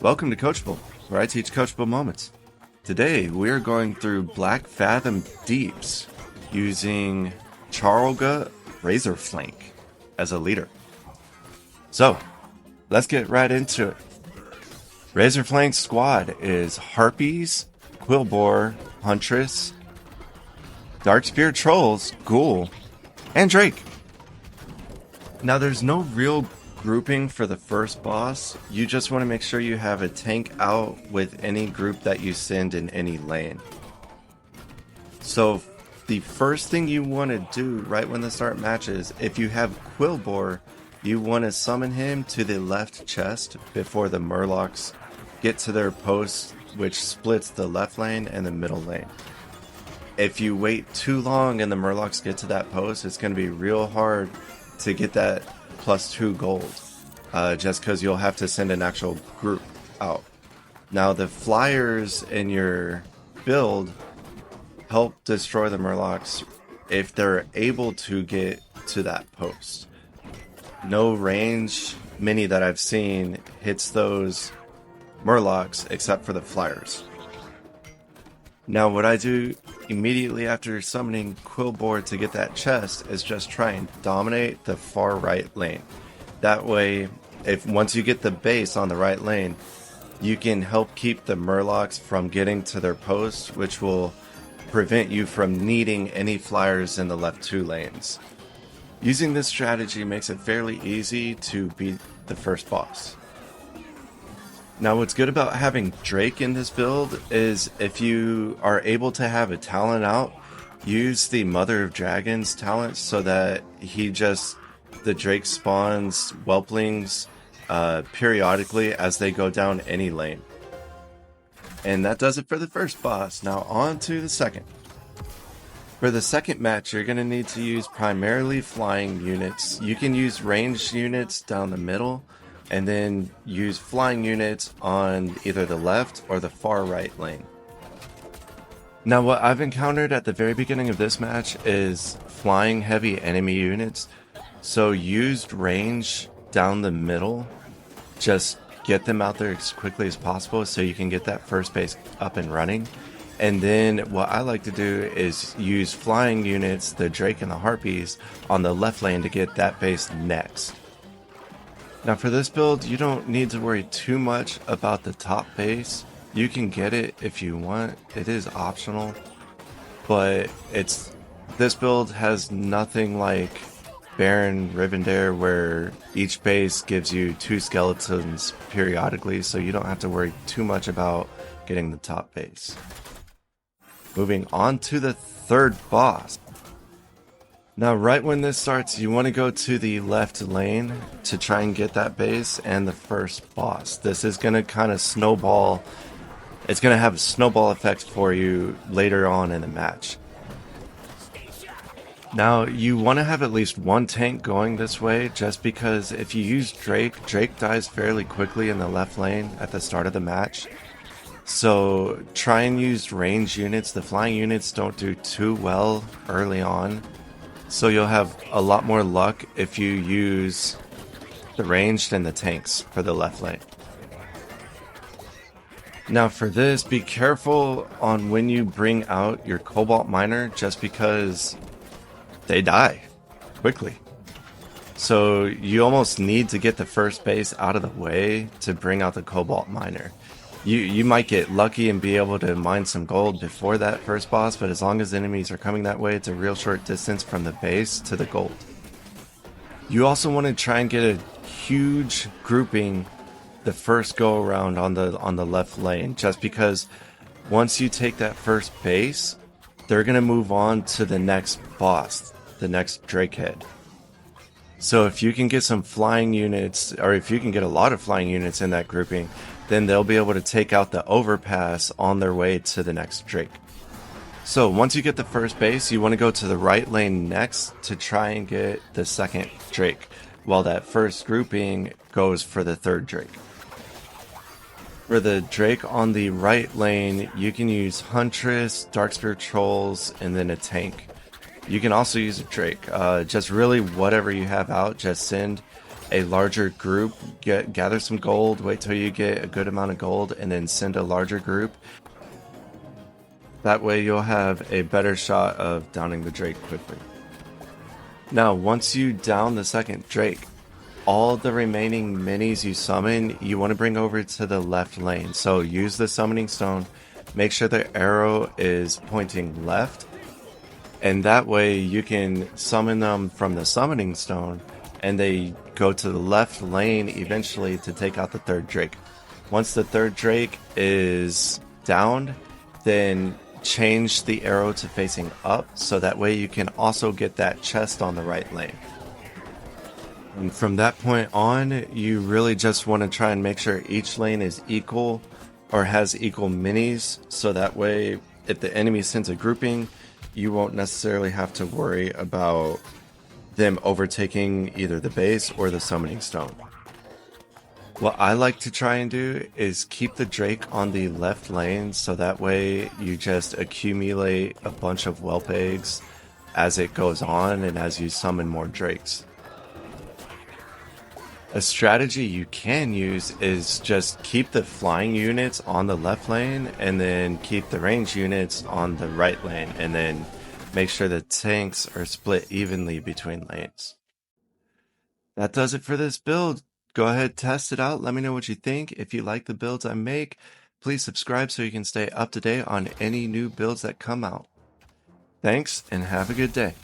Welcome to Coachable, where I teach coachable moments. Today, we are going through Blackfathom Deeps using Charlga Razorflank as a leader. So, let's get right into it. Razorflank's squad is Harpies, Quillboar, Huntress, Darkspear Trolls, Ghoul, and Drake. Now, there's no real grouping for the first boss. You just want to make sure you have a tank out with any group that you send in any lane. So the first thing you want to do right when the start matches, if you have Quillboar, you want to summon him to the left chest before the Murlocs get to their post, which splits the left lane and the middle lane. If you wait too long and the Murlocs get to that post, it's going to be real hard to get that +2 gold, just because you'll have to send an actual group out. Now the flyers in your build help destroy the Murlocs if they're able to get to that post. No range mini that I've seen hits those Murlocs except for the flyers. Now what I do immediately after summoning Quillboar to get that chest is just try and dominate the far right lane. That way, if once you get the base on the right lane, you can help keep the Murlocs from getting to their post, which will prevent you from needing any flyers in the left 2 lanes. Using this strategy makes it fairly easy to beat the first boss. Now what's good about having Drake in this build is if you are able to have a talent out, use the Mother of Dragons talent so that the Drake spawns whelplings periodically as they go down any lane. And that does it for the first boss. Now on to the second. For the second match, you're going to need to use primarily flying units. You can use ranged units down the middle, and then use flying units on either the left or the far right lane. Now what I've encountered at the very beginning of this match is flying heavy enemy units, so used range down the middle, just get them out there as quickly as possible so you can get that first base up and running. And then what I like to do is use flying units, the Drake and the Harpies, on the left lane to get that base next. Now for this build, you don't need to worry too much about the top base. You can get it if you want. It is optional, but this build has nothing like Baron Rivendare where each base gives you 2 skeletons periodically, so you don't have to worry too much about getting the top base. Moving on to the third boss. Now right when this starts, you want to go to the left lane to try and get that base and the first boss. This is going to kind of snowball. It's going to have a snowball effect for you later on in the match. Now you want to have at least one tank going this way, just because if you use Drake dies fairly quickly in the left lane at the start of the match. So try and use range units. The flying units don't do too well early on. So you'll have a lot more luck if you use the ranged and the tanks for the left lane. Now for this, be careful on when you bring out your Cobalt Miner, just because they die quickly. So you almost need to get the first base out of the way to bring out the Cobalt Miner. You might get lucky and be able to mine some gold before that first boss, but as long as enemies are coming that way, it's a real short distance from the base to the gold. You also want to try and get a huge grouping the first go around on the left lane, just because once you take that first base, they're going to move on to the next boss, the next Drakehead. So if you can get some flying units, or if you can get a lot of flying units in that grouping, then they'll be able to take out the overpass on their way to the next Drake. So once you get the first base, you want to go to the right lane next to try and get the second Drake, while that first grouping goes for the third Drake. For the Drake on the right lane, you can use Huntress, Darkspear Trolls, and then a tank. You can also use a Drake, just really whatever you have out, just send. a larger group, gather some gold, wait till you get a good amount of gold, and then send a larger group. That way you'll have a better shot of downing the Drake quickly. Now, once you down the second Drake, all the remaining minis you summon, you want to bring over to the left lane. So use the summoning stone, make sure the arrow is pointing left, and that way you can summon them from the summoning stone, and they go to the left lane eventually to take out the third Drake. Once the third Drake is downed, then change the arrow to facing up, so that way you can also get that chest on the right lane. And from that point on, you really just want to try and make sure each lane is equal or has equal minis, so that way if the enemy sends a grouping, you won't necessarily have to worry about them overtaking either the base or the summoning stone. What I like to try and do is keep the Drake on the left lane, so that way you just accumulate a bunch of whelp eggs as it goes on and as you summon more Drakes. A strategy you can use is just keep the flying units on the left lane and then keep the range units on the right lane, and then make sure the tanks are split evenly between lanes. That does it for this build. Go ahead, test it out. Let me know what you think. If you like the builds I make, please subscribe so you can stay up to date on any new builds that come out. Thanks, and have a good day.